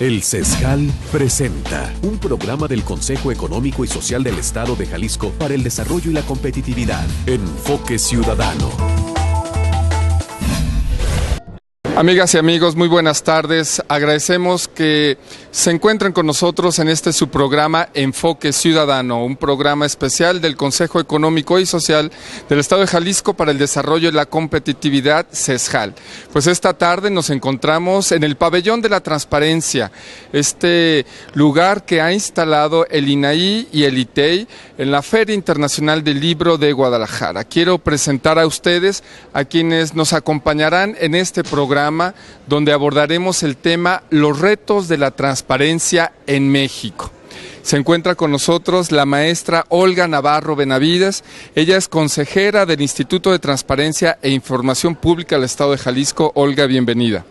El CESJAL presenta un programa del Consejo Económico y Social del Estado de Jalisco para el Desarrollo y la Competitividad. Enfoque Ciudadano. Amigas y amigos, muy buenas tardes. Agradecemos que se encuentren con nosotros en este su programa Enfoque Ciudadano, un programa especial del Consejo Económico y Social del Estado de Jalisco para el Desarrollo y la Competitividad, CESJAL. Pues esta tarde nos encontramos en el Pabellón de la Transparencia, este lugar que ha instalado el INAI y el ITEI en la Feria Internacional del Libro de Guadalajara. Quiero presentar a ustedes a quienes nos acompañarán en este programa, donde abordaremos el tema Los retos de la transparencia en México. Se encuentra con nosotros la maestra Olga Navarro Benavides. Ella es consejera del Instituto de Transparencia e Información Pública del Estado de Jalisco. Olga, bienvenida.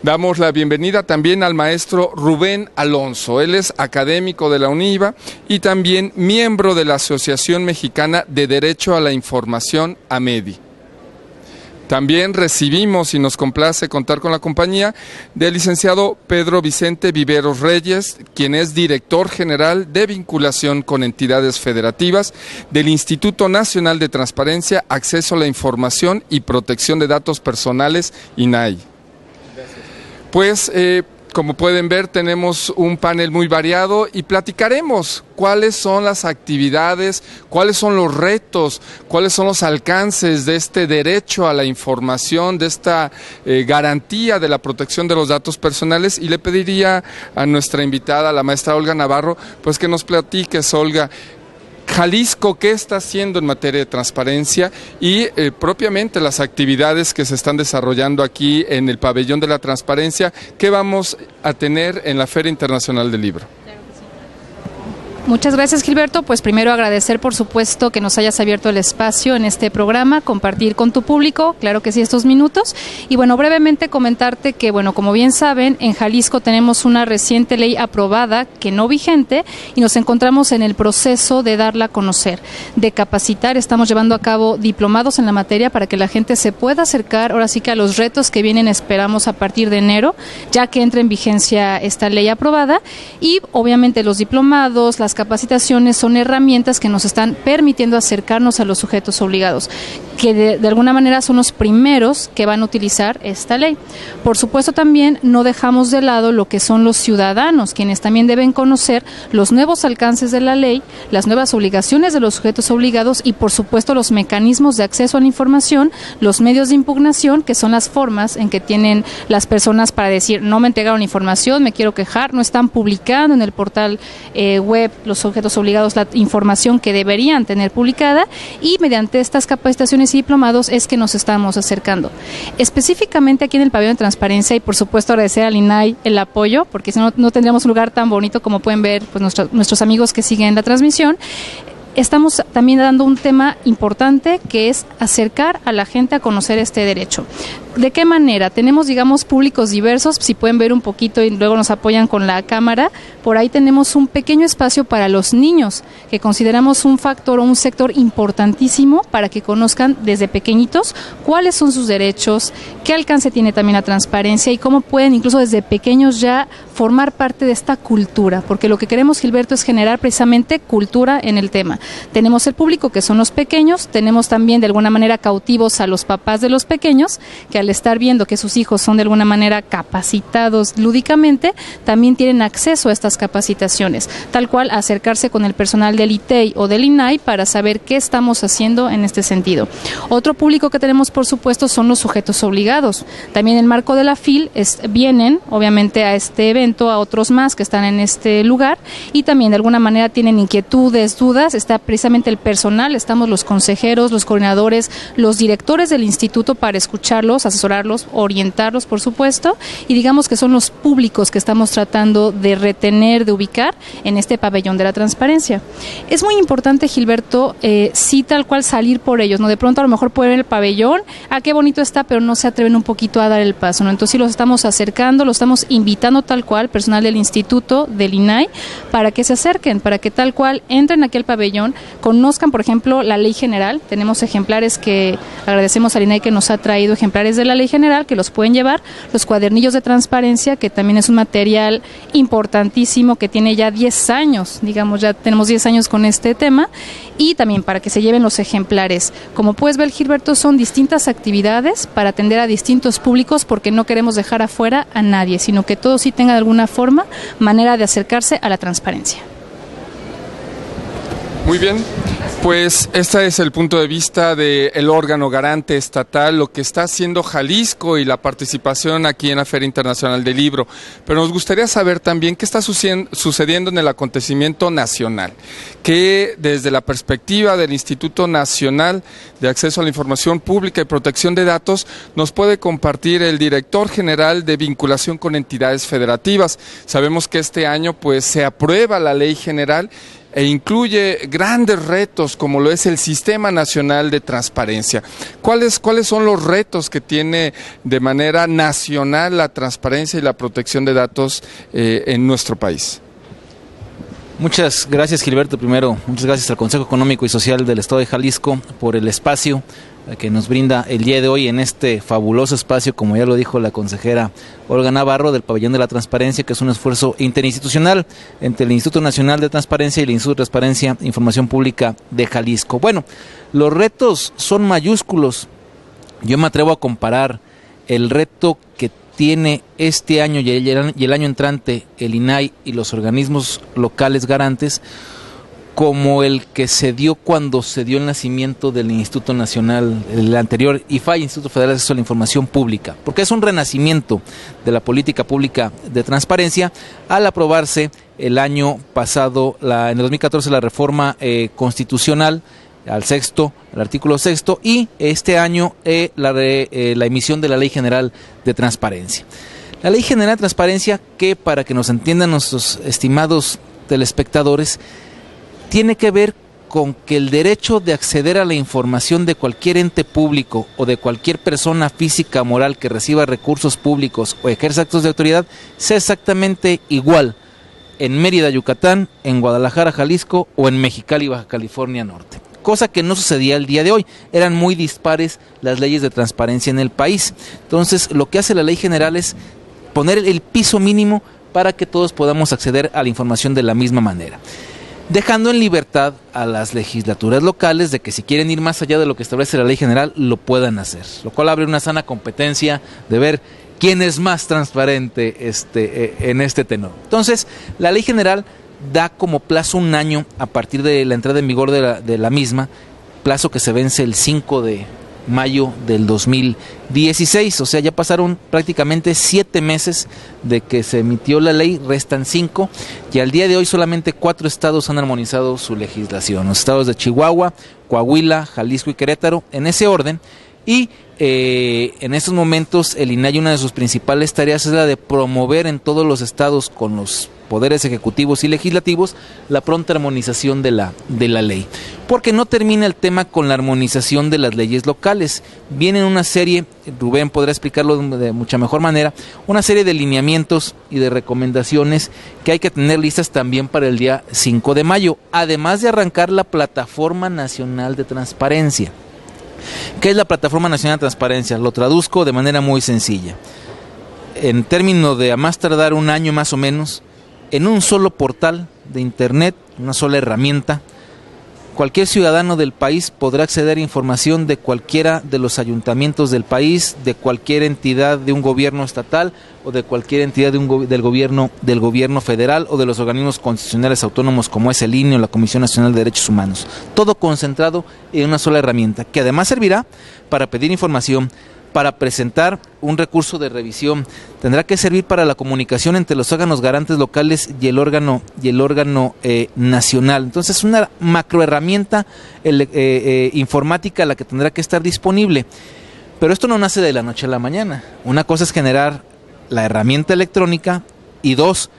Damos la bienvenida también al maestro Rubén Alonso. Él es académico de la UNIVA y también miembro de la Asociación Mexicana de Derecho a la Información, AMEDI. También recibimos y nos complace contar con la compañía del licenciado Pedro Vicente Viveros Reyes, quien es director general de vinculación con entidades federativas del Instituto Nacional de Transparencia, Acceso a la Información y Protección de Datos Personales, INAI. Pues, como pueden ver, tenemos un panel muy variado y platicaremos cuáles son las actividades, cuáles son los retos, cuáles son los alcances de este derecho a la información, de esta garantía de la protección de los datos personales. Y le pediría a nuestra invitada, la maestra Olga Navarro, pues que nos platiques, Olga, Jalisco, ¿qué está haciendo en materia de transparencia y propiamente las actividades que se están desarrollando aquí en el Pabellón de la Transparencia? ¿Qué vamos a tener en la Feria Internacional del Libro? Muchas gracias, Gilberto. Pues primero agradecer, por supuesto, que nos hayas abierto el espacio en este programa, compartir con tu público, claro que sí, estos minutos. Y bueno, brevemente comentarte que, bueno, como bien saben, en Jalisco tenemos una reciente ley aprobada, que no vigente, y nos encontramos en el proceso de darla a conocer, de capacitar. Estamos llevando a cabo diplomados en la materia para que la gente se pueda acercar, ahora sí que a los retos que vienen, esperamos a partir de enero, ya que entre en vigencia esta ley aprobada. Y obviamente los diplomados, las capacitaciones son herramientas que nos están permitiendo acercarnos a los sujetos obligados, que de alguna manera son los primeros que van a utilizar esta ley. Por supuesto, también no dejamos de lado lo que son los ciudadanos, quienes también deben conocer los nuevos alcances de la ley, las nuevas obligaciones de los sujetos obligados y, por supuesto, los mecanismos de acceso a la información, los medios de impugnación, que son las formas en que tienen las personas para decir: no me entregaron información, me quiero quejar, no están publicando en el portal web los sujetos obligados la información que deberían tener publicada. Y mediante estas capacitaciones y diplomados es que nos estamos acercando. Específicamente aquí en el Pabellón de Transparencia, y por supuesto agradecer al INAI el apoyo, porque si no, no tendríamos un lugar tan bonito como pueden ver pues nuestros amigos que siguen la transmisión. Estamos también dando un tema importante, que es acercar a la gente a conocer este derecho. ¿De qué manera? Tenemos, digamos, públicos diversos. Si pueden ver un poquito y luego nos apoyan con la cámara, por ahí tenemos un pequeño espacio para los niños, que consideramos un factor o un sector importantísimo para que conozcan desde pequeñitos cuáles son sus derechos, qué alcance tiene también la transparencia y cómo pueden incluso desde pequeños ya formar parte de esta cultura, porque lo que queremos, Gilberto, es generar precisamente cultura en el tema. Tenemos el público, que son los pequeños, tenemos también de alguna manera cautivos a los papás de los pequeños, que al estar viendo que sus hijos son de alguna manera capacitados lúdicamente, también tienen acceso a estas capacitaciones, tal cual acercarse con el personal del ITEI o del INAI para saber qué estamos haciendo en este sentido. Otro público que tenemos, por supuesto, son los sujetos obligados. También en el marco de la FIL vienen, obviamente, a este evento, a otros más que están en este lugar, y también de alguna manera tienen inquietudes, dudas. Está precisamente el personal, estamos los consejeros, los coordinadores, los directores del instituto para escucharlos, asesorarlos, orientarlos, por supuesto, y digamos que son los públicos que estamos tratando de retener, de ubicar en este Pabellón de la Transparencia. Es muy importante, Gilberto, sí, tal cual salir por ellos, ¿no? De pronto a lo mejor pueden ver el pabellón, qué bonito está, pero no se atreven un poquito a dar el paso, ¿no? Entonces sí los estamos acercando, los estamos invitando tal cual, personal del instituto, del INAI, para que se acerquen, para que tal cual entren aquí al pabellón, conozcan, por ejemplo, la ley general. Tenemos ejemplares que agradecemos al INAI que nos ha traído ejemplares de de la Ley General, que los pueden llevar, los cuadernillos de transparencia, que también es un material importantísimo que tiene ya 10 años, digamos, ya tenemos 10 años con este tema, y también para que se lleven los ejemplares. Como puedes ver, Gilberto, son distintas actividades para atender a distintos públicos, porque no queremos dejar afuera a nadie, sino que todos sí tengan de alguna forma manera de acercarse a la transparencia. Muy bien, pues este es el punto de vista del órgano garante estatal, lo que está haciendo Jalisco y la participación aquí en la Feria Internacional del Libro. Pero nos gustaría saber también qué está sucediendo en el acontecimiento nacional, que desde la perspectiva del Instituto Nacional de Acceso a la Información Pública y Protección de Datos nos puede compartir el director general de vinculación con entidades federativas. Sabemos que este año pues se aprueba la Ley General e incluye grandes retos como lo es el Sistema Nacional de Transparencia. ¿Cuáles son los retos que tiene de manera nacional la transparencia y la protección de datos en nuestro país? Muchas gracias, Gilberto. Primero, muchas gracias al Consejo Económico y Social del Estado de Jalisco por el espacio que nos brinda el día de hoy en este fabuloso espacio, como ya lo dijo la consejera Olga Navarro, del Pabellón de la Transparencia, que es un esfuerzo interinstitucional entre el Instituto Nacional de Transparencia y el Instituto de Transparencia e Información Pública de Jalisco. Bueno, los retos son mayúsculos. Yo me atrevo a comparar el reto que tiene este año y el año entrante el INAI y los organismos locales garantes como el que se dio cuando se dio el nacimiento del Instituto Nacional, el anterior IFAI, Instituto Federal de Acceso a la Información Pública, porque es un renacimiento de la política pública de transparencia al aprobarse el año pasado, en el 2014, la reforma constitucional al artículo 6, y este año la emisión de la Ley General de Transparencia. La Ley General de Transparencia, que para que nos entiendan nuestros estimados telespectadores, tiene que ver con que el derecho de acceder a la información de cualquier ente público o de cualquier persona física o moral que reciba recursos públicos o ejerza actos de autoridad sea exactamente igual en Mérida, Yucatán, en Guadalajara, Jalisco o en Mexicali, Baja California Norte. Cosa que no sucedía el día de hoy. Eran muy dispares las leyes de transparencia en el país. Entonces, lo que hace la Ley General es poner el piso mínimo para que todos podamos acceder a la información de la misma manera, dejando en libertad a las legislaturas locales de que si quieren ir más allá de lo que establece la Ley General, lo puedan hacer, lo cual abre una sana competencia de ver quién es más transparente en este tenor. Entonces, la Ley General da como plazo un año a partir de la entrada en vigor de la misma, plazo que se vence el 5 de mayo del 2016, o sea, ya pasaron prácticamente 7 meses de que se emitió la ley, restan 5, y al día de hoy solamente 4 estados han armonizado su legislación, los estados de Chihuahua, Coahuila, Jalisco y Querétaro, en ese orden, y en estos momentos el INAI, una de sus principales tareas es la de promover en todos los estados con los poderes ejecutivos y legislativos la pronta armonización de la ley, porque no termina el tema con la armonización de las leyes locales. Vienen una serie, Rubén podrá explicarlo de mucha mejor manera, una serie de lineamientos y de recomendaciones que hay que tener listas también para el día 5 de mayo, además de arrancar la Plataforma Nacional de Transparencia. ¿Qué es la Plataforma Nacional de Transparencia? Lo traduzco de manera muy sencilla. En términos de a más tardar un año más o menos, en un solo portal de internet, una sola herramienta, cualquier ciudadano del país podrá acceder a información de cualquiera de los ayuntamientos del país, de cualquier entidad de un gobierno estatal o de cualquier entidad del gobierno federal o de los organismos constitucionales autónomos como es el INE o la Comisión Nacional de Derechos Humanos. Todo concentrado en una sola herramienta que además servirá para pedir información, para presentar un recurso de revisión, tendrá que servir para la comunicación entre los órganos garantes locales y el órgano nacional. Entonces es una macroherramienta informática la que tendrá que estar disponible. Pero esto no nace de la noche a la mañana. Una cosa es generar la herramienta electrónica y 2,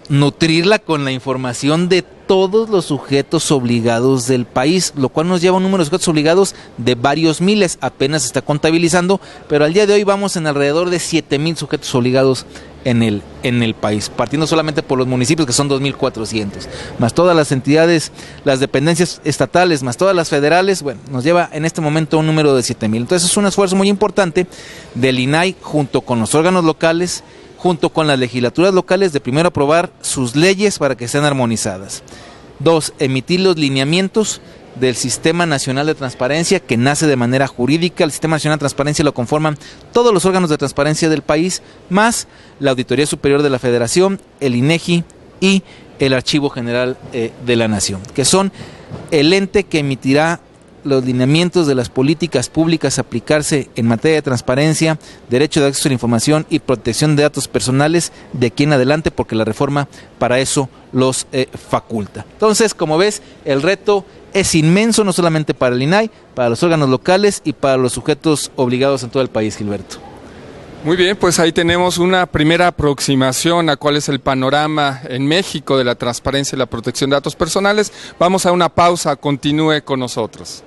nutrirla con la información de todos los sujetos obligados del país, lo cual nos lleva a un número de sujetos obligados de varios miles, apenas se está contabilizando, pero al día de hoy vamos en alrededor de 7,000 sujetos obligados en el país, partiendo solamente por los municipios, que son 2,400, más todas las entidades, las dependencias estatales, más todas las federales. Bueno, nos lleva en este momento a un número de 7,000. Entonces es un esfuerzo muy importante del INAI, junto con los órganos locales, junto con las legislaturas locales, de primero aprobar sus leyes para que sean armonizadas. 2, emitir los lineamientos del Sistema Nacional de Transparencia, que nace de manera jurídica. El Sistema Nacional de Transparencia lo conforman todos los órganos de transparencia del país, más la Auditoría Superior de la Federación, el INEGI y el Archivo General de la Nación, que son el ente que emitirá los lineamientos de las políticas públicas a aplicarse en materia de transparencia, derecho de acceso a la información y protección de datos personales de aquí en adelante, porque la reforma para eso los faculta. Entonces, como ves, el reto es inmenso, no solamente para el INAI, para los órganos locales y para los sujetos obligados en todo el país, Gilberto. Muy bien, pues ahí tenemos una primera aproximación a cuál es el panorama en México de la transparencia y la protección de datos personales. Vamos a una pausa, continúe con nosotros.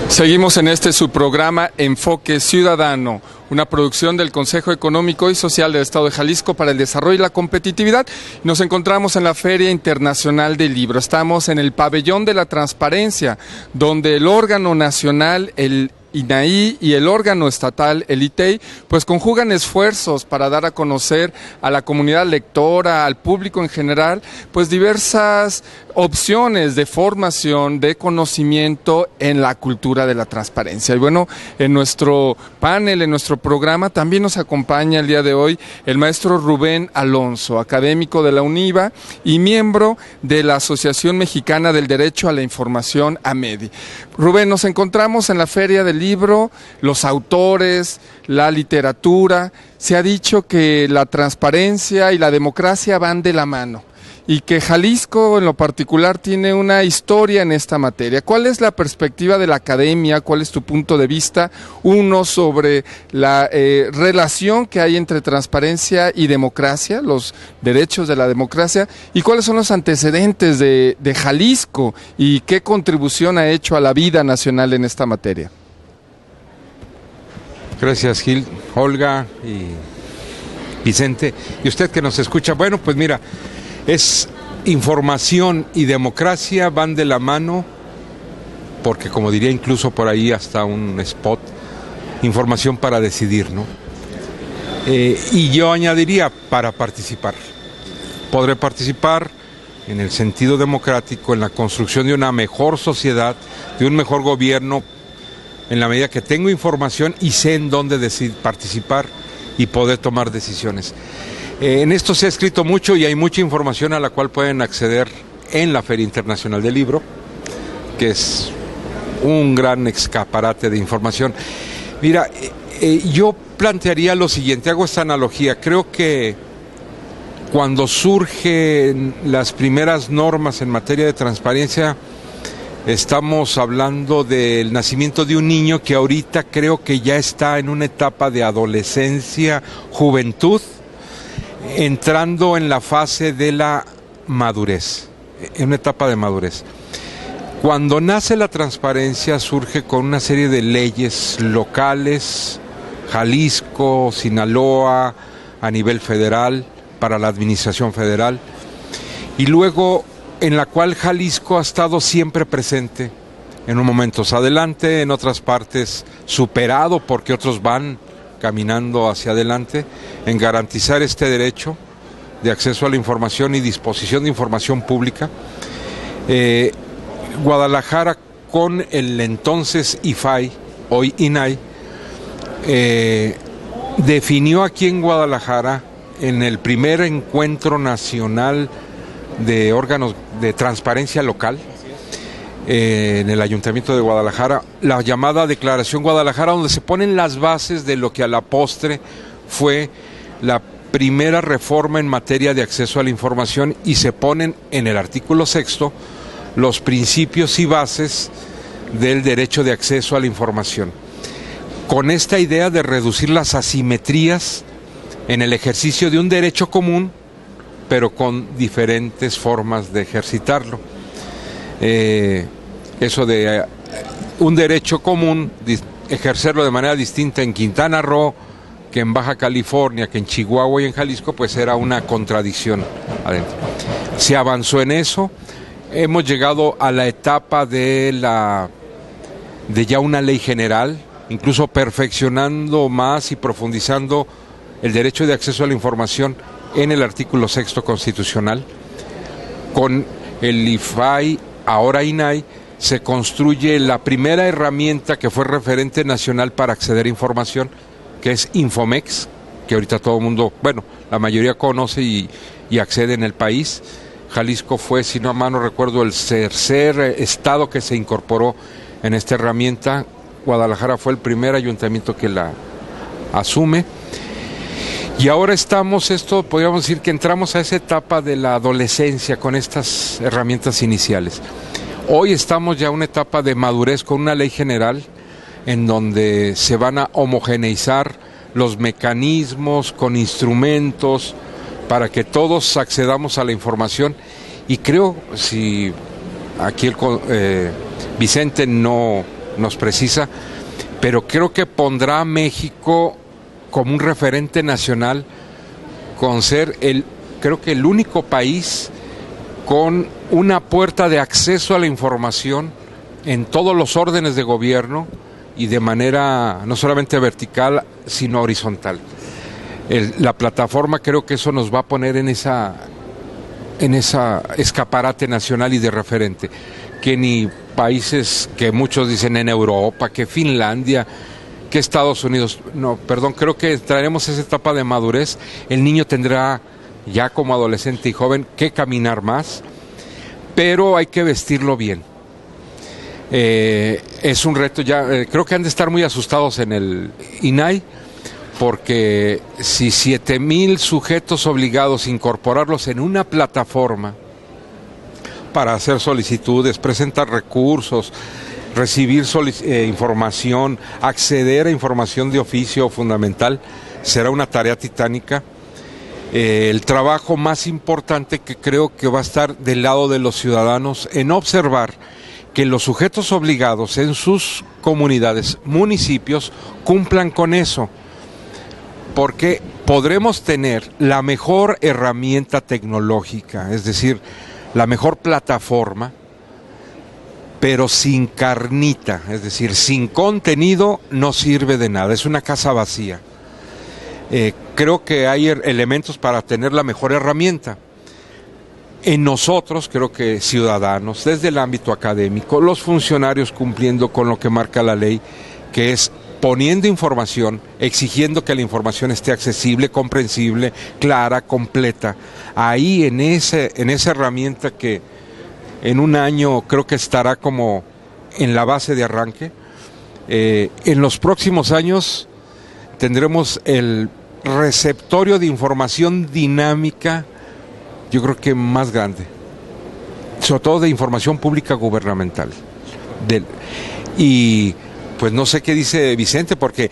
Seguimos en este su programa Enfoque Ciudadano, una producción del Consejo Económico y Social del Estado de Jalisco para el Desarrollo y la Competitividad. Nos encontramos en la Feria Internacional del Libro. Estamos en el Pabellón de la Transparencia, donde el órgano nacional, el INAI, y el órgano estatal, el ITEI, pues conjugan esfuerzos para dar a conocer a la comunidad lectora, al público en general, pues diversas opciones de formación, de conocimiento en la cultura de la transparencia. Y bueno, en nuestro panel, en nuestro programa, también nos acompaña el día de hoy el maestro Rubén Alonso, académico de la UNIVA y miembro de la Asociación Mexicana del Derecho a la Información, AMEDI. Rubén, nos encontramos en la Feria del Libro, los autores, la literatura. Se ha dicho que la transparencia y la democracia van de la mano y que Jalisco en lo particular tiene una historia en esta materia. ¿Cuál es la perspectiva de la academia? ¿Cuál es tu punto de vista? Uno, sobre la relación que hay entre transparencia y democracia, los derechos de la democracia, y cuáles son los antecedentes de Jalisco y qué contribución ha hecho a la vida nacional en esta materia. Gracias, Gil, Olga y Vicente. Y usted que nos escucha, bueno, pues mira, es información y democracia van de la mano, porque como diría incluso por ahí hasta un spot, información para decidir, ¿no? Y yo añadiría, para participar. Podré participar en el sentido democrático, en la construcción de una mejor sociedad, de un mejor gobierno, en la medida que tengo información y sé en dónde participar y poder tomar decisiones. En esto se ha escrito mucho y hay mucha información a la cual pueden acceder en la Feria Internacional del Libro, que es un gran escaparate de información. Mira, yo plantearía lo siguiente, hago esta analogía. Creo que cuando surgen las primeras normas en materia de transparencia, estamos hablando del nacimiento de un niño que ahorita creo que ya está en una etapa de adolescencia, juventud, entrando en la fase de la madurez, en una etapa de madurez. Cuando nace la transparencia surge con una serie de leyes locales, Jalisco, Sinaloa, a nivel federal, para la administración federal, y luego en la cual Jalisco ha estado siempre presente, en unos momentos adelante, en otras partes superado porque otros van caminando hacia adelante, en garantizar este derecho de acceso a la información y disposición de información pública. Guadalajara, con el entonces IFAI, hoy INAI, definió aquí en Guadalajara, en el primer encuentro nacional de órganos de transparencia local, en el Ayuntamiento de Guadalajara, la llamada Declaración Guadalajara, donde se ponen las bases de lo que a la postre fue la primera reforma en materia de acceso a la información, y se ponen en el artículo 6º los principios y bases del derecho de acceso a la información, con esta idea de reducir las asimetrías en el ejercicio de un derecho común, pero con diferentes formas de ejercitarlo. Eso de un derecho común, ejercerlo de manera distinta en Quintana Roo que en Baja California, que en Chihuahua y en Jalisco, pues era una contradicción adentro. Se avanzó en eso, hemos llegado a la etapa de ya una ley general, incluso perfeccionando más y profundizando el derecho de acceso a la información en el artículo 6º constitucional. Con el IFAI, ahora INAI, se construye la primera herramienta que fue referente nacional para acceder a información, que es Infomex, que ahorita todo el mundo, bueno, la mayoría conoce y accede en el país. Jalisco fue, si no mal no recuerdo, el tercer estado que se incorporó en esta herramienta. Guadalajara fue el primer ayuntamiento que la asume. Y ahora podríamos decir que entramos a esa etapa de la adolescencia con estas herramientas iniciales. Hoy estamos ya en una etapa de madurez con una ley general en donde se van a homogeneizar los mecanismos con instrumentos para que todos accedamos a la información. Y creo, si aquí Vicente no nos precisa, pero creo que pondrá a México como un referente nacional con ser creo que el único país con una puerta de acceso a la información en todos los órdenes de gobierno y de manera no solamente vertical, sino horizontal. La plataforma, creo que eso nos va a poner en esa escaparate nacional y de referente, que ni países que muchos dicen en Europa, que Finlandia, que Estados Unidos, no, perdón, creo que traeremos esa etapa de madurez. El niño tendrá ya como adolescente y joven que caminar más, pero hay que vestirlo bien. Es un reto ya, creo que han de estar muy asustados en el INAI, porque si 7,000 sujetos obligados, incorporarlos en una plataforma para hacer solicitudes, presentar recursos, recibir información, acceder a información de oficio fundamental, será una tarea titánica. El trabajo más importante que creo que va a estar del lado de los ciudadanos en observar que los sujetos obligados en sus comunidades, municipios, cumplan con eso, porque podremos tener la mejor herramienta tecnológica, es decir, la mejor plataforma, pero sin carnita, es decir, sin contenido no sirve de nada, es una casa vacía. Creo que hay elementos para tener la mejor herramienta. En nosotros, creo que ciudadanos, desde el ámbito académico, los funcionarios cumpliendo con lo que marca la ley, que es poniendo información, exigiendo que la información esté accesible, comprensible, clara, completa. Ahí en esa herramienta que en un año creo que estará como en la base de arranque. En los próximos años tendremos el receptorio de información dinámica, yo creo que más grande, sobre todo de información pública gubernamental. Y pues no sé qué dice Vicente, porque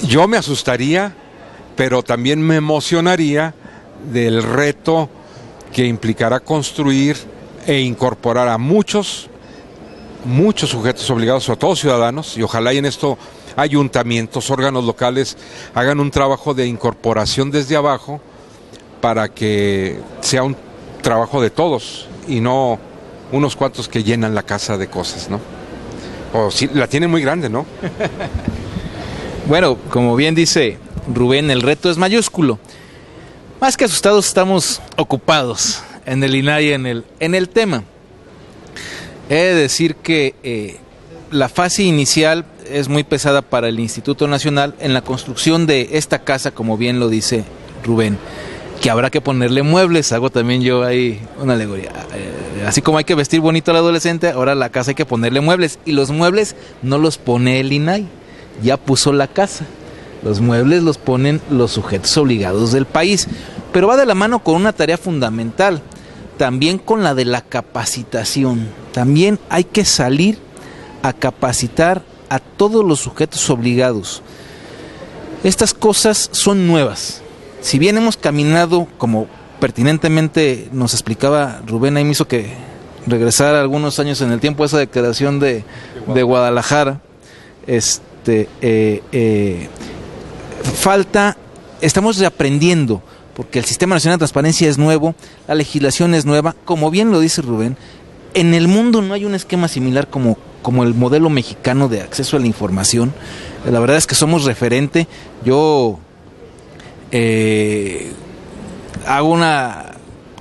yo me asustaría, pero también me emocionaría del reto que implicará construir e incorporar a muchos sujetos obligados, sobre todo ciudadanos, y ojalá y en esto ayuntamientos, órganos locales hagan un trabajo de incorporación desde abajo para que sea un trabajo de todos y no unos cuantos que llenan la casa de cosas, ¿no? O si la tienen muy grande, ¿no? Bueno, como bien dice Rubén, el reto es mayúsculo. Más que asustados, estamos ocupados en el INAI, en el tema. He de decir que la fase inicial es muy pesada para el Instituto Nacional en la construcción de esta casa, como bien lo dice Rubén, que habrá que ponerle muebles. Hago también yo ahí una alegoría. Así como hay que vestir bonito al adolescente, ahora a la casa hay que ponerle muebles. Y los muebles no los pone el INAI, ya puso la casa. Los muebles los ponen los sujetos obligados del país. Pero va de la mano con una tarea fundamental, también con la de la capacitación. También hay que salir a capacitar a todos los sujetos obligados. Estas cosas son nuevas. Si bien hemos caminado, como pertinentemente nos explicaba Rubén, ahí me hizo que regresar algunos años en el tiempo esa declaración de Guadalajara, estamos reaprendiendo, porque el Sistema Nacional de Transparencia es nuevo, la legislación es nueva, como bien lo dice Rubén. En el mundo no hay un esquema similar como el modelo mexicano de acceso a la información. La verdad es que somos referente. Yo hago una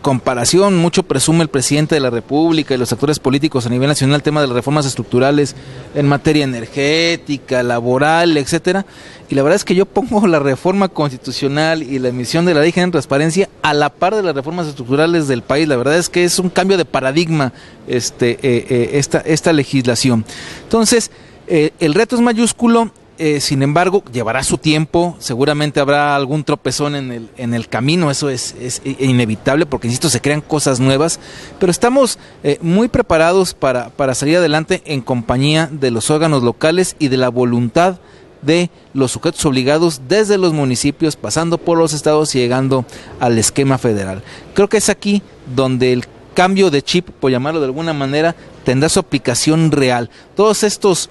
comparación, mucho presume el presidente de la República y los actores políticos a nivel nacional el tema de las reformas estructurales en materia energética, laboral, etcétera, y la verdad es que yo pongo la reforma constitucional y la emisión de la Ley General de Transparencia a la par de las reformas estructurales del país. La verdad es que es un cambio de paradigma esta legislación. Entonces, el reto es mayúsculo. Sin embargo, llevará su tiempo, seguramente habrá algún tropezón en el camino, eso es inevitable, porque insisto, se crean cosas nuevas, pero estamos muy preparados para salir adelante en compañía de los órganos locales y de la voluntad de los sujetos obligados desde los municipios, pasando por los estados y llegando al esquema federal. Creo que es aquí donde el cambio de chip, por llamarlo de alguna manera, tendrá su aplicación real. Todos estos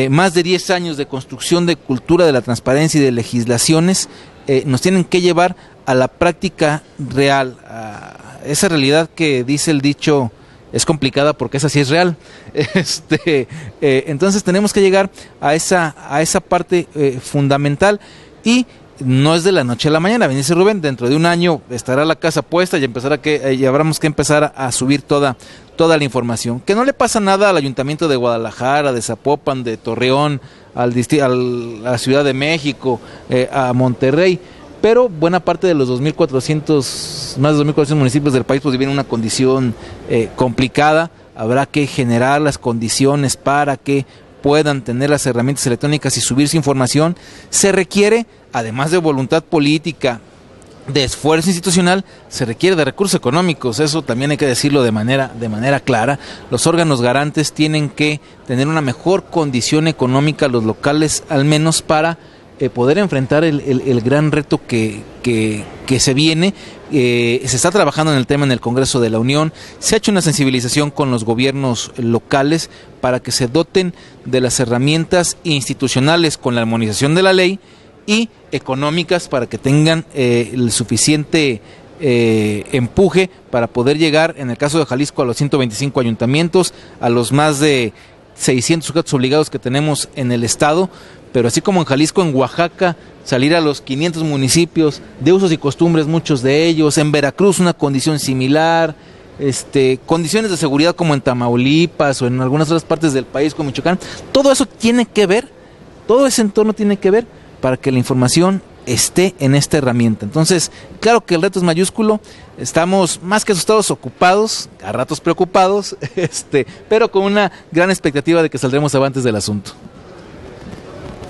más de 10 años de construcción de cultura de la transparencia y de legislaciones nos tienen que llevar a la práctica real, a esa realidad que dice el dicho, es complicada porque esa sí es real. Entonces tenemos que llegar a esa parte fundamental, y no es de la noche a la mañana. Bien dice Rubén, dentro de un año estará la casa puesta y habremos que empezar a subir toda la información. Que no le pasa nada al Ayuntamiento de Guadalajara, de Zapopan, de Torreón, a la Ciudad de México, a Monterrey, pero buena parte de los más de 2.400 municipios del país pues viven en una condición complicada. Habrá que generar las condiciones para que puedan tener las herramientas electrónicas y subir su información. Se requiere, además de voluntad política, de esfuerzo institucional, se requiere de recursos económicos. Eso también hay que decirlo de manera clara. Los órganos garantes tienen que tener una mejor condición económica, los locales al menos, para poder enfrentar el gran reto que se viene. Se está trabajando en el tema en el Congreso de la Unión, se ha hecho una sensibilización con los gobiernos locales para que se doten de las herramientas institucionales con la armonización de la ley y económicas para que tengan el suficiente empuje para poder llegar, en el caso de Jalisco, a los 125 ayuntamientos, a los más de 600 sujetos obligados que tenemos en el estado, pero así como en Jalisco, en Oaxaca, salir a los 500 municipios de usos y costumbres, muchos de ellos, en Veracruz una condición similar, condiciones de seguridad como en Tamaulipas o en algunas otras partes del país como Michoacán. Todo eso tiene que ver, todo ese entorno tiene que ver para que la información esté en esta herramienta. Entonces, claro que el reto es mayúsculo, estamos más que asustados, ocupados, a ratos preocupados, pero con una gran expectativa de que saldremos avantes del asunto.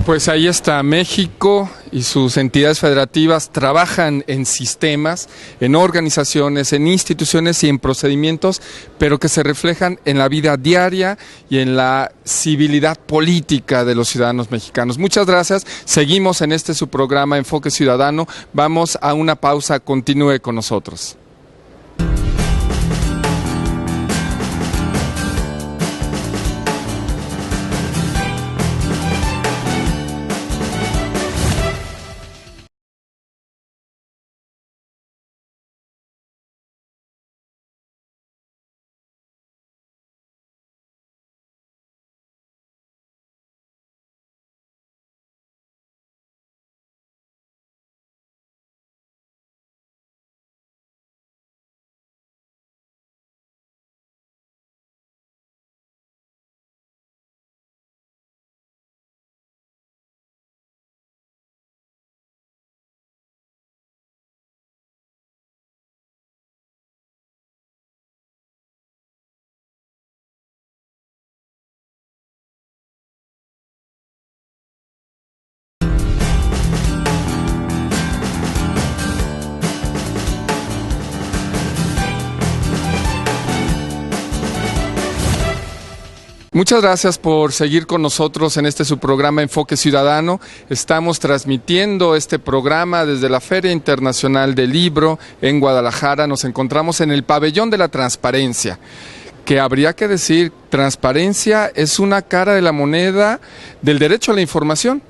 Pues ahí está, México y sus entidades federativas trabajan en sistemas, en organizaciones, en instituciones y en procedimientos, pero que se reflejan en la vida diaria y en la civilidad política de los ciudadanos mexicanos. Muchas gracias, seguimos en su programa Enfoque Ciudadano, vamos a una pausa, continúe con nosotros. Muchas gracias por seguir con nosotros en su programa Enfoque Ciudadano. Estamos transmitiendo este programa desde la Feria Internacional del Libro en Guadalajara. Nos encontramos en el Pabellón de la Transparencia, que habría que decir, transparencia es una cara de la moneda del derecho a la información.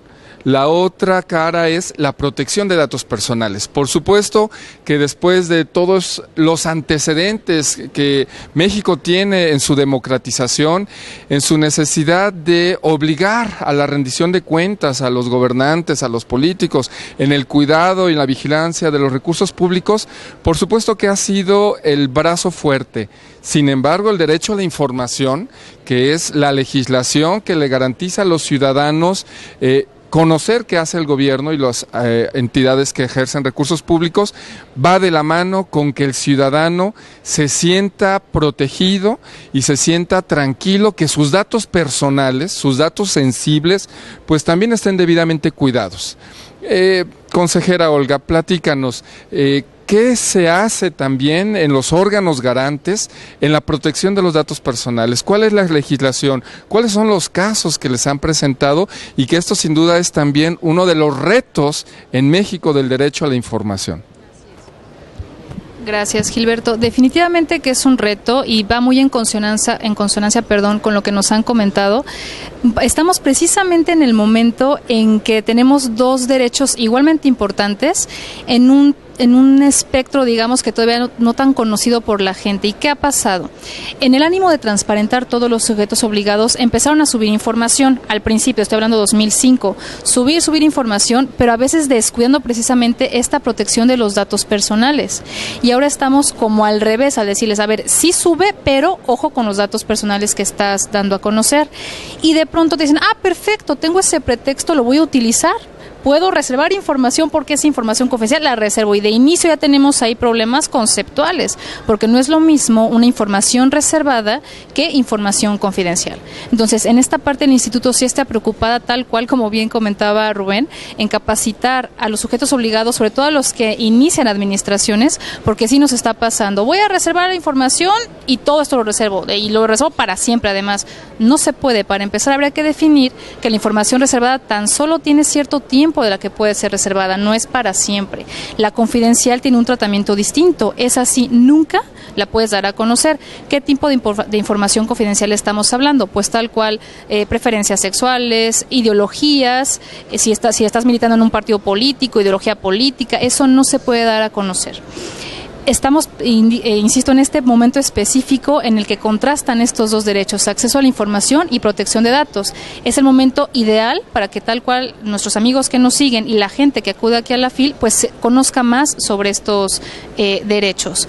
La otra cara es la protección de datos personales. Por supuesto que después de todos los antecedentes que México tiene en su democratización, en su necesidad de obligar a la rendición de cuentas a los gobernantes, a los políticos, en el cuidado y la vigilancia de los recursos públicos, por supuesto que ha sido el brazo fuerte. Sin embargo, el derecho a la información, que es la legislación que le garantiza a los ciudadanos conocer qué hace el gobierno y las entidades que ejercen recursos públicos, va de la mano con que el ciudadano se sienta protegido y se sienta tranquilo que sus datos personales, sus datos sensibles, pues también estén debidamente cuidados. Consejera Olga, platícanos, ¿qué se hace también en los órganos garantes en la protección de los datos personales? ¿Cuál es la legislación? ¿Cuáles son los casos que les han presentado? Y que esto sin duda es también uno de los retos en México del derecho a la información. Gracias, Gilberto. Definitivamente que es un reto y va muy en consonancia, con lo que nos han comentado. Estamos precisamente en el momento en que tenemos dos derechos igualmente importantes en un espectro, digamos, que todavía no tan conocido por la gente. ¿Y qué ha pasado? En el ánimo de transparentar todos los sujetos obligados, empezaron a subir información. Al principio, estoy hablando de 2005, subir información, pero a veces descuidando precisamente esta protección de los datos personales. Y ahora estamos como al revés, al decirles, a ver, sí sube, pero ojo con los datos personales que estás dando a conocer. Y de pronto te dicen, perfecto, tengo ese pretexto, lo voy a utilizar. Puedo reservar información porque es información confidencial, la reservo, y de inicio ya tenemos ahí problemas conceptuales, porque no es lo mismo una información reservada que información confidencial. Entonces, en esta parte el instituto sí está preocupada, tal cual como bien comentaba Rubén, en capacitar a los sujetos obligados, sobre todo a los que inician administraciones, porque sí nos está pasando. Voy a reservar la información y todo esto lo reservo, y lo reservo para siempre. Además, no se puede. Para empezar, habría que definir que la información reservada tan solo tiene cierto tiempo de la que puede ser reservada, no es para siempre. La confidencial tiene un tratamiento distinto, es así, nunca la puedes dar a conocer. ¿Qué tipo de información confidencial estamos hablando? Pues tal cual, preferencias sexuales, ideologías, si estás militando en un partido político, ideología política, eso no se puede dar a conocer. Estamos, insisto, en este momento específico en el que contrastan estos dos derechos, acceso a la información y protección de datos. Es el momento ideal para que tal cual nuestros amigos que nos siguen y la gente que acude aquí a la FIL, pues conozca más sobre estos derechos.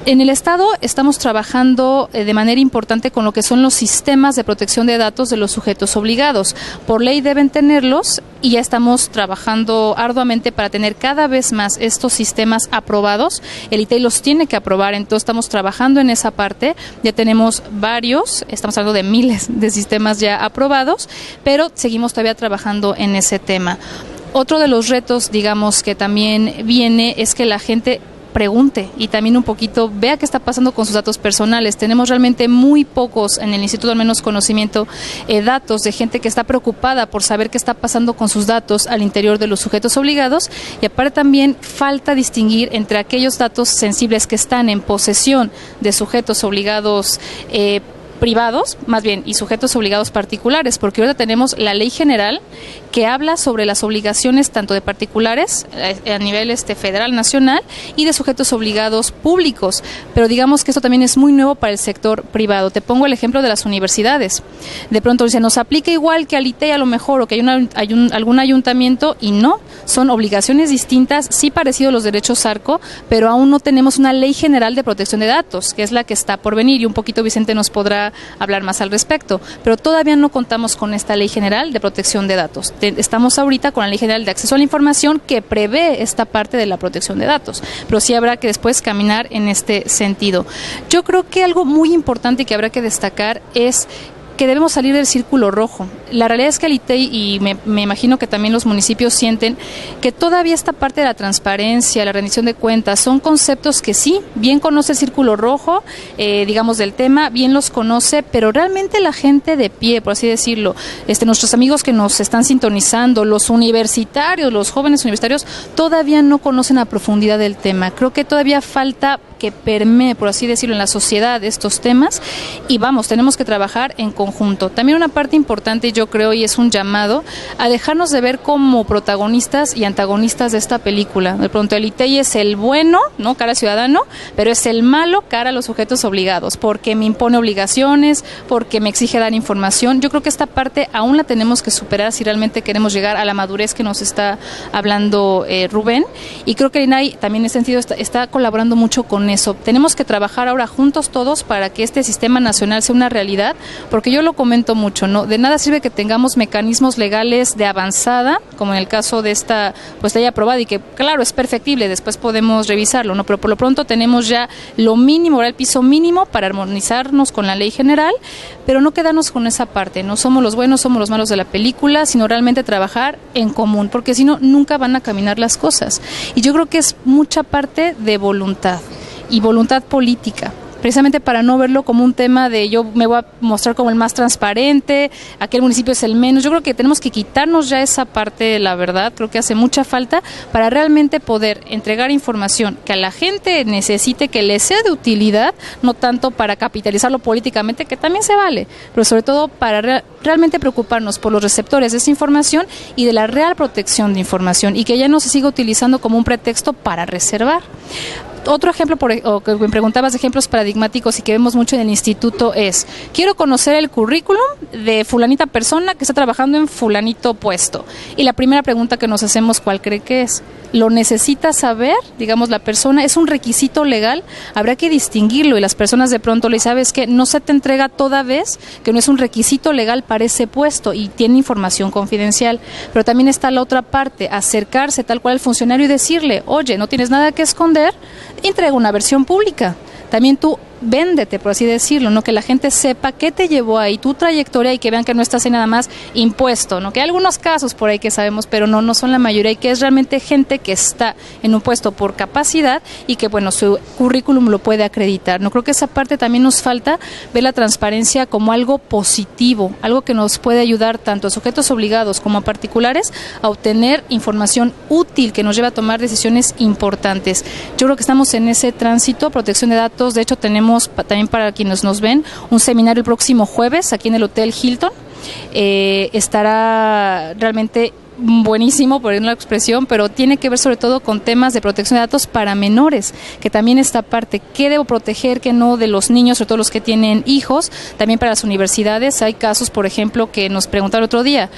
En el Estado estamos trabajando de manera importante con lo que son los sistemas de protección de datos de los sujetos obligados. Por ley deben tenerlos y ya estamos trabajando arduamente para tener cada vez más estos sistemas aprobados. El ITEI los tiene que aprobar, entonces estamos trabajando en esa parte. Ya tenemos varios, estamos hablando de miles de sistemas ya aprobados, pero seguimos todavía trabajando en ese tema. Otro de los retos, digamos, que también viene es que la gente pregunte y también un poquito vea qué está pasando con sus datos personales. Tenemos realmente muy pocos en el instituto, al menos conocimiento, datos de gente que está preocupada por saber qué está pasando con sus datos al interior de los sujetos obligados, y aparte también falta distinguir entre aquellos datos sensibles que están en posesión de sujetos obligados privados, más bien, y sujetos obligados particulares, porque ahora tenemos la ley general que habla sobre las obligaciones tanto de particulares a nivel federal, nacional, y de sujetos obligados públicos, pero digamos que esto también es muy nuevo para el sector privado. Te pongo el ejemplo de las universidades. De pronto se nos aplica igual que al ITEI a lo mejor, o que hay algún ayuntamiento, y no, son obligaciones distintas, sí parecido a los derechos ARCO, pero aún no tenemos una ley general de protección de datos, que es la que está por venir, y un poquito Vicente nos podrá hablar más al respecto, pero todavía no contamos con esta ley general de protección de datos. Estamos ahorita con la ley general de acceso a la información que prevé esta parte de la protección de datos, pero sí habrá que después caminar en este sentido. Yo creo que algo muy importante que habrá que destacar es que debemos salir del círculo rojo. La realidad es que el ITEI, y me imagino que también los municipios sienten que todavía esta parte de la transparencia, la rendición de cuentas, son conceptos que sí, bien conoce el círculo rojo, digamos, del tema, bien los conoce, pero realmente la gente de pie, por así decirlo, nuestros amigos que nos están sintonizando, los universitarios, los jóvenes universitarios, todavía no conocen a profundidad el tema. Creo que todavía falta que permee, por así decirlo, en la sociedad estos temas, y vamos, tenemos que trabajar en conjunto. También una parte importante, yo creo, y es un llamado a dejarnos de ver como protagonistas y antagonistas de esta película. De pronto el ITEI es el bueno, ¿no?, cara al ciudadano, pero es el malo cara a los sujetos obligados, porque me impone obligaciones, porque me exige dar información. Yo creo que esta parte aún la tenemos que superar si realmente queremos llegar a la madurez que nos está hablando Rubén, y creo que el INAI también en ese sentido está colaborando mucho con eso. Tenemos que trabajar ahora juntos todos para que este sistema nacional sea una realidad, porque yo lo comento mucho, ¿no? De nada sirve que tengamos mecanismos legales de avanzada, como en el caso de esta, pues de ella aprobada, y que claro, es perfectible, después podemos revisarlo, ¿no? Pero por lo pronto tenemos ya lo mínimo, ahora el piso mínimo para armonizarnos con la ley general, pero no quedarnos con esa parte, no somos los buenos, somos los malos de la película, sino realmente trabajar en común, porque si no, nunca van a caminar las cosas. Y yo creo que es mucha parte de voluntad y voluntad política, precisamente para no verlo como un tema de yo me voy a mostrar como el más transparente, aquel municipio es el menos. Yo creo que tenemos que quitarnos ya esa parte, la verdad, creo que hace mucha falta para realmente poder entregar información que a la gente necesite, que le sea de utilidad, no tanto para capitalizarlo políticamente, que también se vale, pero sobre todo para realmente preocuparnos por los receptores de esa información y de la real protección de información, y que ya no se siga utilizando como un pretexto para reservar. Otro ejemplo, o que me preguntabas de ejemplos paradigmáticos y que vemos mucho en el instituto es, quiero conocer el currículum de fulanita persona que está trabajando en fulanito puesto. Y la primera pregunta que nos hacemos, ¿cuál cree que es? ¿Lo necesita saber? Digamos, la persona, ¿es un requisito legal? Habrá que distinguirlo, y las personas de pronto le ¿sabes qué? No se te entrega toda vez que no es un requisito legal para ese puesto y tiene información confidencial. Pero también está la otra parte, acercarse tal cual al funcionario y decirle, oye, no tienes nada que esconder, entrega una versión pública. También tú véndete, por así decirlo, ¿no? Que la gente sepa qué te llevó ahí, tu trayectoria, y que vean que no estás ahí nada más impuesto, ¿no? Que hay algunos casos por ahí que sabemos, pero no son la mayoría, y que es realmente gente que está en un puesto por capacidad y que, bueno, su currículum lo puede acreditar, ¿no? Creo que esa parte también nos falta, ver la transparencia como algo positivo, algo que nos puede ayudar tanto a sujetos obligados como a particulares a obtener información útil que nos lleve a tomar decisiones importantes. Yo creo que estamos en ese tránsito, protección de datos. De hecho, tenemos también, para quienes nos ven, un seminario el próximo jueves aquí en el Hotel Hilton. Estará realmente buenísimo, por una expresión, pero tiene que ver sobre todo con temas de protección de datos para menores, que también esta parte, qué debo proteger, qué no, de los niños, sobre todo los que tienen hijos. También para las universidades hay casos, por ejemplo, que nos preguntaron otro día,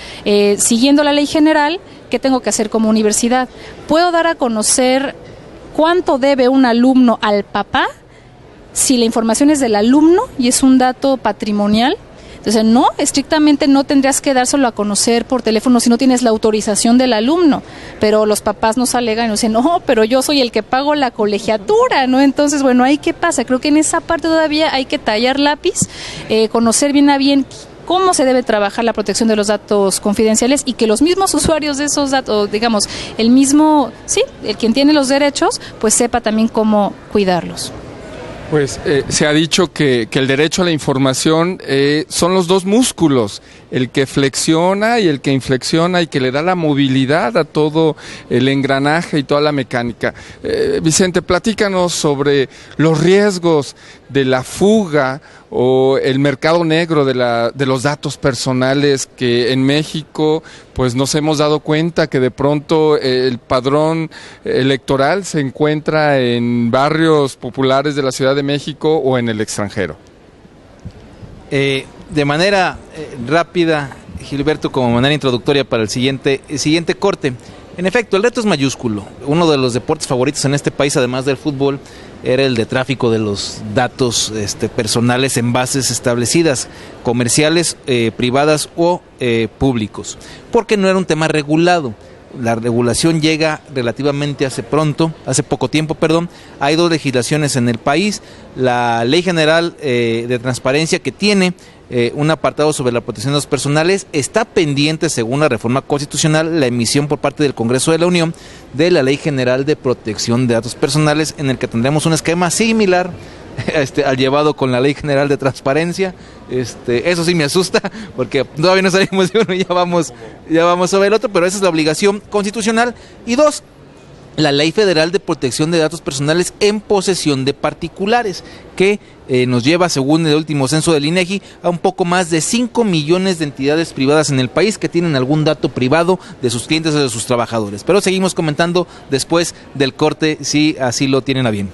siguiendo la ley general, ¿qué tengo que hacer como universidad? ¿Puedo dar a conocer cuánto debe un alumno al papá? si la información es del alumno y es un dato patrimonial. Entonces, no, estrictamente no tendrías que dárselo a conocer por teléfono si no tienes la autorización del alumno, pero los papás nos alegan y nos dicen, no, pero yo soy el que pago la colegiatura, ¿no? Entonces, bueno, ahí qué pasa, creo que en esa parte todavía hay que tallar lápiz, conocer bien a bien cómo se debe trabajar la protección de los datos confidenciales y que los mismos usuarios de esos datos, digamos, el quien tiene los derechos, pues sepa también cómo cuidarlos. Pues se ha dicho que el derecho a la información son los dos músculos, el que flexiona y el que inflexiona y que le da la movilidad a todo el engranaje y toda la mecánica. Vicente, platícanos sobre los riesgos de la fuga o el mercado negro de los datos personales que en México pues nos hemos dado cuenta que de pronto el padrón electoral se encuentra en barrios populares de la Ciudad de México o en el extranjero. De manera rápida, Gilberto, como manera introductoria para el siguiente corte. En efecto, el reto es mayúsculo. Uno de los deportes favoritos en este país, además del fútbol, era el de tráfico de los datos personales en bases establecidas, comerciales, privadas o públicos, porque no era un tema regulado. La regulación llega relativamente hace poco tiempo. Hay dos legislaciones en el país: la Ley General de Transparencia, que tiene un apartado sobre la protección de datos personales. Está pendiente, según la reforma constitucional, la emisión por parte del Congreso de la Unión de la Ley General de Protección de Datos Personales, en el que tendremos un esquema similar al llevado con la Ley General de Transparencia. Eso sí me asusta, porque todavía no salimos de uno y ya vamos sobre el otro, pero esa es la obligación constitucional. Y dos, la Ley Federal de Protección de Datos Personales en posesión de particulares, que nos lleva, según el último censo del INEGI, a un poco más de 5 millones de entidades privadas en el país que tienen algún dato privado de sus clientes o de sus trabajadores. Pero seguimos comentando después del corte, si así lo tienen a bien.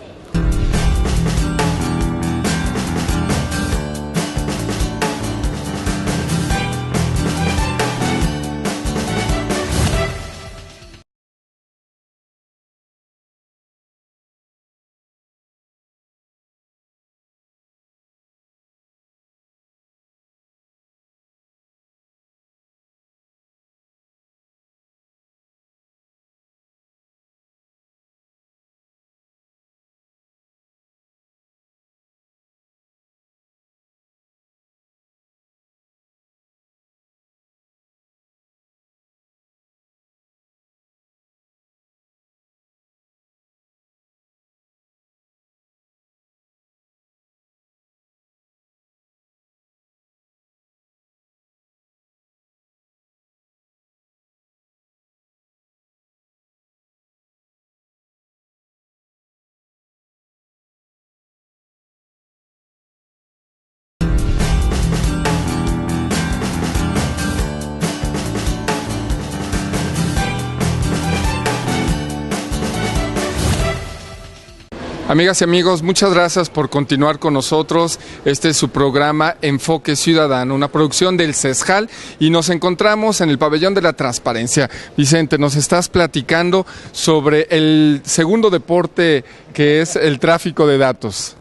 Amigas y amigos, muchas gracias por continuar con nosotros. Este es su programa Enfoque Ciudadano, una producción del CESJAL, y nos encontramos en el Pabellón de la Transparencia. Vicente, nos estás platicando sobre el segundo deporte, que es el tráfico de datos.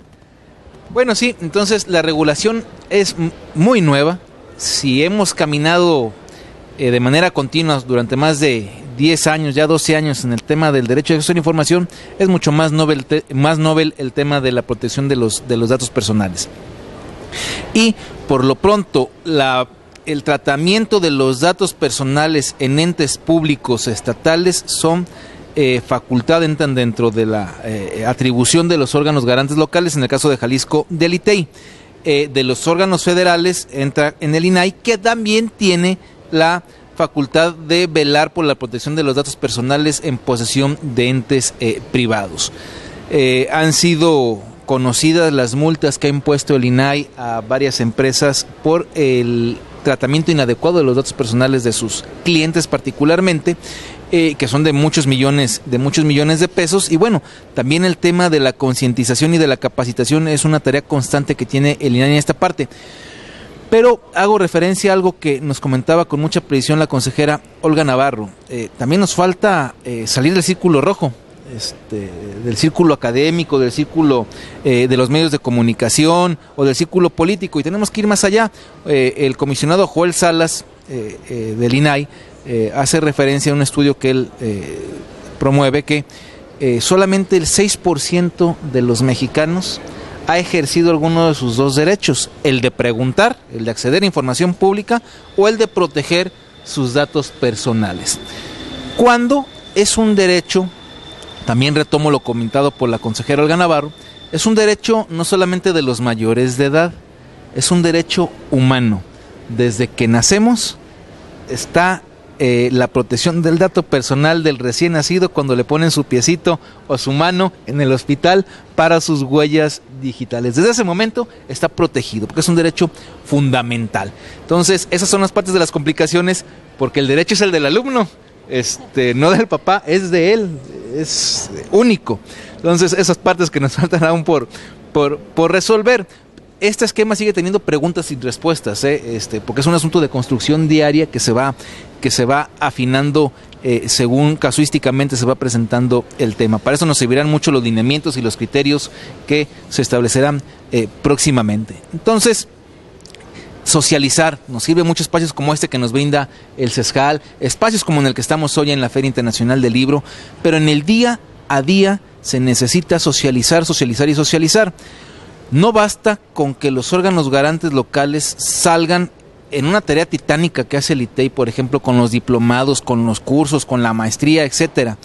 Bueno, sí, entonces la regulación es muy nueva. Si hemos caminado de manera continua durante más de 10 años, ya 12 años en el tema del derecho de acceso a la información, es mucho más novel el tema de la protección de los datos personales. Y por lo pronto, el tratamiento de los datos personales en entes públicos estatales son facultad, entran dentro de la atribución de los órganos garantes locales, en el caso de Jalisco, del ITEI. De los órganos federales entra en el INAI, que también tiene la facultad de velar por la protección de los datos personales en posesión de entes privados. Han sido conocidas las multas que ha impuesto el INAI a varias empresas por el tratamiento inadecuado de los datos personales de sus clientes particularmente, que son de muchos millones de pesos. Y bueno, también el tema de la concientización y de la capacitación es una tarea constante que tiene el INAI en esta parte. Pero hago referencia a algo que nos comentaba con mucha precisión la consejera Olga Navarro. También nos falta salir del círculo rojo. del círculo académico, del círculo de los medios de comunicación o del círculo político, y tenemos que ir más allá. El comisionado Joel Salas del INAI hace referencia a un estudio que él promueve que solamente el 6% de los mexicanos ha ejercido alguno de sus dos derechos, el de preguntar, el de acceder a información pública, o el de proteger sus datos personales. Cuando es un derecho, también retomo lo comentado por la consejera Olga Navarro, es un derecho no solamente de los mayores de edad, es un derecho humano. Desde que nacemos está la protección del dato personal del recién nacido cuando le ponen su piecito o su mano en el hospital para sus huellas digitales. Desde ese momento está protegido porque es un derecho fundamental. Entonces, esas son las partes de las complicaciones, porque el derecho es el del alumno, no del papá, es de él, es único. Entonces, esas partes que nos faltan aún por resolver. Este esquema sigue teniendo preguntas sin respuestas, porque es un asunto de construcción diaria que se va afinando según casuísticamente se va presentando el tema. Para eso nos servirán mucho los lineamientos y los criterios que se establecerán próximamente. Entonces, socializar, nos sirve mucho espacios como este que nos brinda el CESJAL, espacios como en el que estamos hoy en la Feria Internacional del Libro, pero en el día a día se necesita socializar y socializar. No basta con que los órganos garantes locales salgan en una tarea titánica que hace el ITEI, por ejemplo, con los diplomados, con los cursos, con la maestría, etcétera.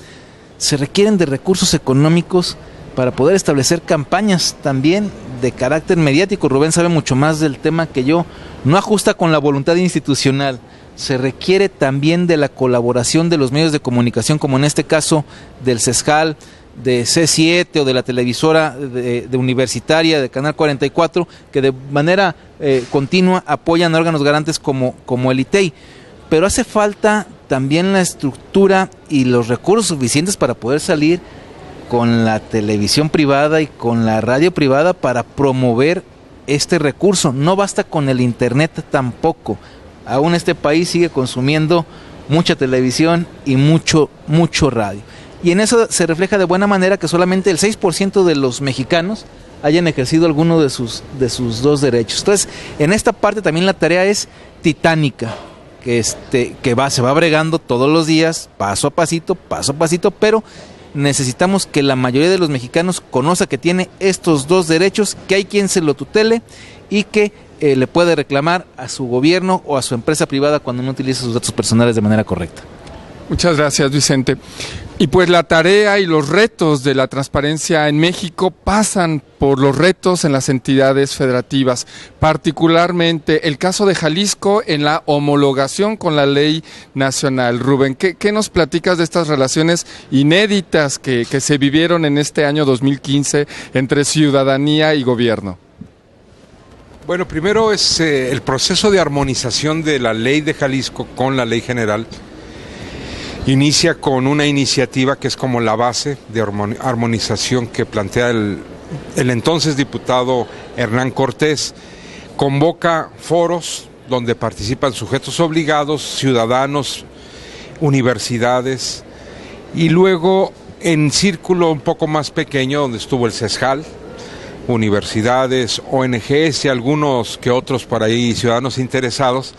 Se requieren de recursos económicos para poder establecer campañas también de carácter mediático. Rubén sabe mucho más del tema que yo. No ajusta con la voluntad institucional. Se requiere también de la colaboración de los medios de comunicación, como en este caso del CESJAL, de C7 o de la televisora de universitaria de Canal 44, que de manera continua apoyan a órganos garantes como el ITEI. Pero hace falta también la estructura y los recursos suficientes para poder salir con la televisión privada y con la radio privada para promover este recurso. No basta con el internet tampoco. Aún este país sigue consumiendo mucha televisión y mucho radio. Y en eso se refleja de buena manera que solamente el 6% de los mexicanos hayan ejercido alguno de sus dos derechos. Entonces, en esta parte también la tarea es titánica, que se va bregando todos los días, paso a pasito, pero necesitamos que la mayoría de los mexicanos conozca que tiene estos dos derechos, que hay quien se lo tutele y que le puede reclamar a su gobierno o a su empresa privada cuando no utiliza sus datos personales de manera correcta. Muchas gracias, Vicente. Y pues la tarea y los retos de la transparencia en México pasan por los retos en las entidades federativas, particularmente el caso de Jalisco en la homologación con la ley nacional. Rubén, ¿qué nos platicas de estas relaciones inéditas que se vivieron en este año 2015 entre ciudadanía y gobierno? Bueno, primero es el proceso de armonización de la ley de Jalisco con la ley general. Inicia con una iniciativa que es como la base de armonización que plantea el entonces diputado Hernán Cortés. Convoca foros donde participan sujetos obligados, ciudadanos, universidades, y luego en círculo un poco más pequeño donde estuvo el CESJAL, universidades, ONGs y algunos que otros por ahí ciudadanos interesados,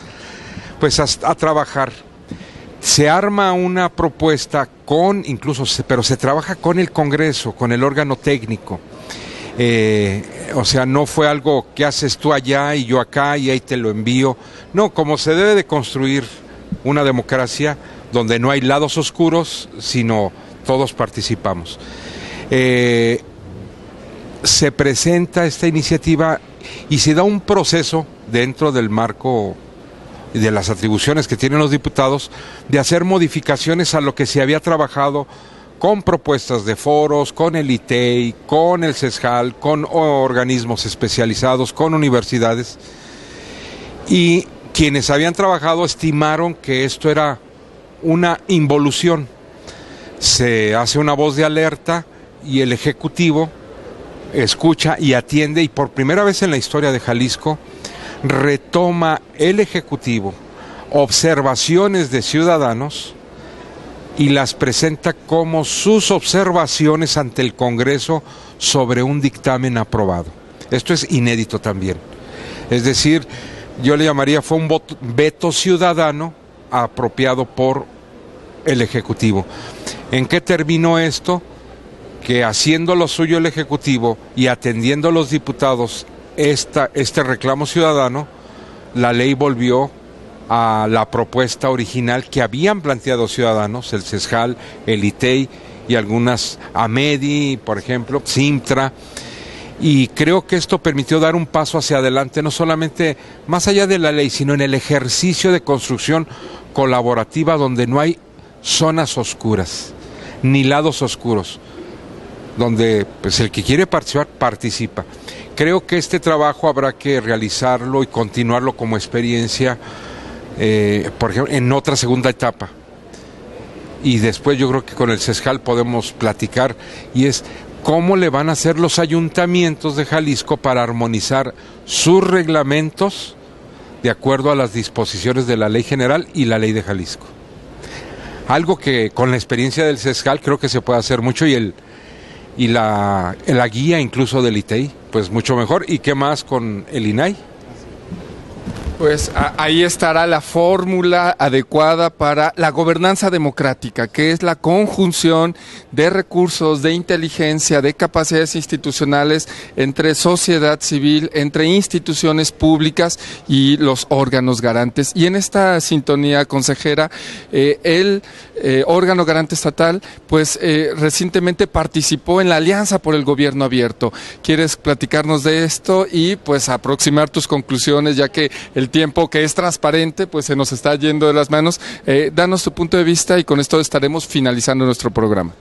pues a trabajar. Se arma una propuesta pero se trabaja con el Congreso, con el órgano técnico. O sea, no fue algo que haces tú allá y yo acá y ahí te lo envío. No, como se debe de construir una democracia donde no hay lados oscuros, sino todos participamos. Se presenta esta iniciativa y se da un proceso dentro del marco de las atribuciones que tienen los diputados de hacer modificaciones a lo que se había trabajado con propuestas de foros, con el ITEI, con el CESJAL, con organismos especializados, con universidades, y quienes habían trabajado estimaron que esto era una involución. Se hace una voz de alerta y el Ejecutivo escucha y atiende, y por primera vez en la historia de Jalisco retoma el Ejecutivo observaciones de ciudadanos y las presenta como sus observaciones ante el Congreso sobre un dictamen aprobado. Esto es inédito también. Es decir, yo le llamaría, fue un veto ciudadano apropiado por el Ejecutivo. ¿En qué terminó esto? Que haciendo lo suyo el Ejecutivo y atendiendo a los diputados este reclamo ciudadano, la ley volvió a la propuesta original que habían planteado ciudadanos, el CESJAL, el ITEI y algunas AMEDI, por ejemplo, Simtra, y creo que esto permitió dar un paso hacia adelante, no solamente más allá de la ley, sino en el ejercicio de construcción colaborativa donde no hay zonas oscuras, ni lados oscuros, donde pues el que quiere participar, participa. Creo que este trabajo habrá que realizarlo y continuarlo como experiencia, por ejemplo, en otra segunda etapa. Y después yo creo que con el CESJAL podemos platicar, y es cómo le van a hacer los ayuntamientos de Jalisco para armonizar sus reglamentos de acuerdo a las disposiciones de la Ley General y la Ley de Jalisco. Algo que con la experiencia del CESJAL creo que se puede hacer mucho, y la guía incluso del ITEI, pues mucho mejor. ¿Y qué más con el INAI? Pues ahí estará la fórmula adecuada para la gobernanza democrática, que es la conjunción de recursos, de inteligencia, de capacidades institucionales entre sociedad civil, entre instituciones públicas y los órganos garantes. Y en esta sintonía, consejera, el órgano garante estatal, pues recientemente participó en la Alianza por el Gobierno Abierto. ¿Quieres platicarnos de esto y pues aproximar tus conclusiones, ya que el tiempo, que es transparente, pues se nos está yendo de las manos? Danos tu punto de vista y con esto estaremos finalizando nuestro programa.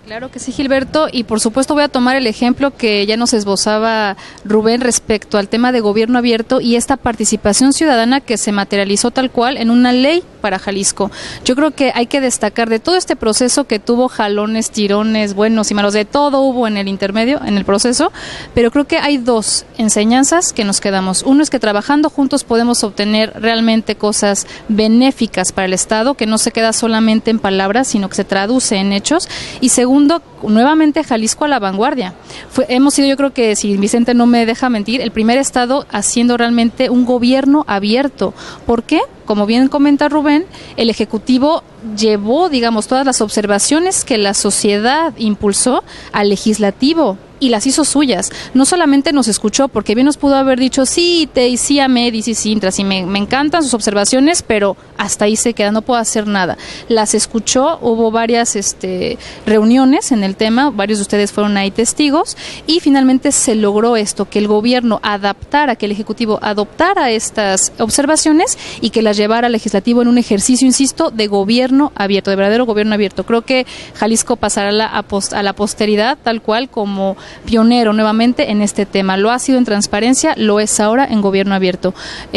Claro que sí, Gilberto, y por supuesto voy a tomar el ejemplo que ya nos esbozaba Rubén respecto al tema de gobierno abierto y esta participación ciudadana que se materializó tal cual en una ley para Jalisco. Yo creo que hay que destacar de todo este proceso que tuvo jalones, tirones, buenos y malos, de todo hubo en el intermedio, en el proceso, pero creo que hay dos enseñanzas que nos quedamos. Uno es que trabajando juntos podemos obtener realmente cosas benéficas para el Estado, que no se queda solamente en palabras, sino que se traduce en hechos. Y segundo, nuevamente Jalisco a la vanguardia. Hemos sido, yo creo que, si Vicente no me deja mentir, el primer estado haciendo realmente un gobierno abierto. ¿Por qué? Como bien comenta Rubén, el Ejecutivo llevó, digamos, todas las observaciones que la sociedad impulsó al Legislativo y las hizo suyas. No solamente nos escuchó, porque bien nos pudo haber dicho, sí, ITEI, sí, AMEDI, sí, Sintra, sí, me encantan sus observaciones, pero hasta ahí se queda, no puedo hacer nada. Las escuchó, hubo varias reuniones en el tema, varios de ustedes fueron ahí testigos, y finalmente se logró esto, que el gobierno adaptara, que el Ejecutivo adoptara estas observaciones y que las llevara al Legislativo en un ejercicio, insisto, de gobierno abierto, de verdadero gobierno abierto. Creo que Jalisco pasará a la posteridad tal cual como pionero nuevamente en este tema. Lo ha sido en transparencia, lo es ahora en gobierno abierto.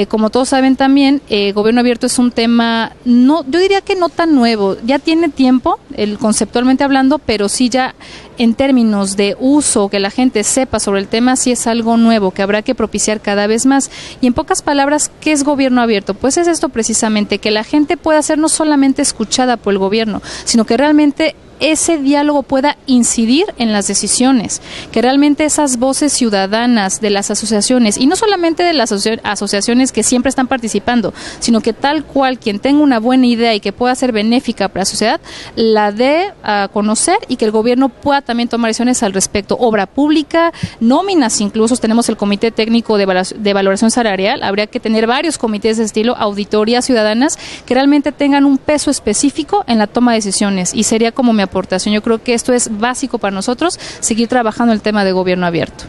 Como todos saben también, gobierno abierto es un tema, no, yo diría que no tan nuevo, ya tiene tiempo, conceptualmente hablando, pero sí ya en términos de uso, que la gente sepa sobre el tema, sí es algo nuevo que habrá que propiciar cada vez más. Y en pocas palabras, ¿qué es gobierno abierto? Pues es esto precisamente, que la gente pueda ser no solamente escuchada por el gobierno, sino que realmente ese diálogo pueda incidir en las decisiones, que realmente esas voces ciudadanas de las asociaciones, y no solamente de las asociaciones que siempre están participando, sino que tal cual quien tenga una buena idea y que pueda ser benéfica para la sociedad, la dé a conocer y que el gobierno pueda también tomar decisiones al respecto. Obra pública, nóminas incluso, tenemos el Comité Técnico de Valoración Salarial, habría que tener varios comités de estilo, auditorías ciudadanas, que realmente tengan un peso específico en la toma de decisiones, y sería como mi aportación. Yo creo que esto es básico para nosotros, seguir trabajando el tema de gobierno abierto.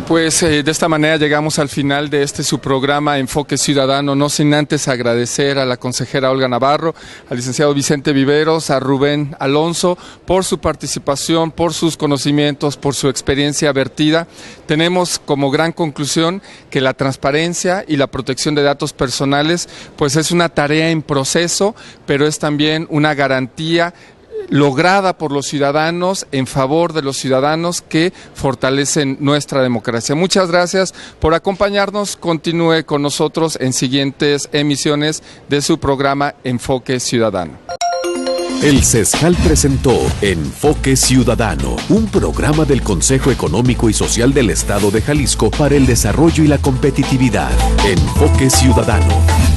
Pues de esta manera llegamos al final de su programa Enfoque Ciudadano, no sin antes agradecer a la consejera Olga Navarro, al licenciado Vicente Viveros, a Rubén Alonso por su participación, por sus conocimientos, por su experiencia vertida. Tenemos como gran conclusión que la transparencia y la protección de datos personales pues es una tarea en proceso, pero es también una garantía lograda por los ciudadanos, en favor de los ciudadanos, que fortalecen nuestra democracia. Muchas gracias por acompañarnos. Continúe con nosotros en siguientes emisiones de su programa Enfoque Ciudadano. El CESJAL presentó Enfoque Ciudadano, un programa del Consejo Económico y Social del Estado de Jalisco para el desarrollo y la competitividad. Enfoque Ciudadano.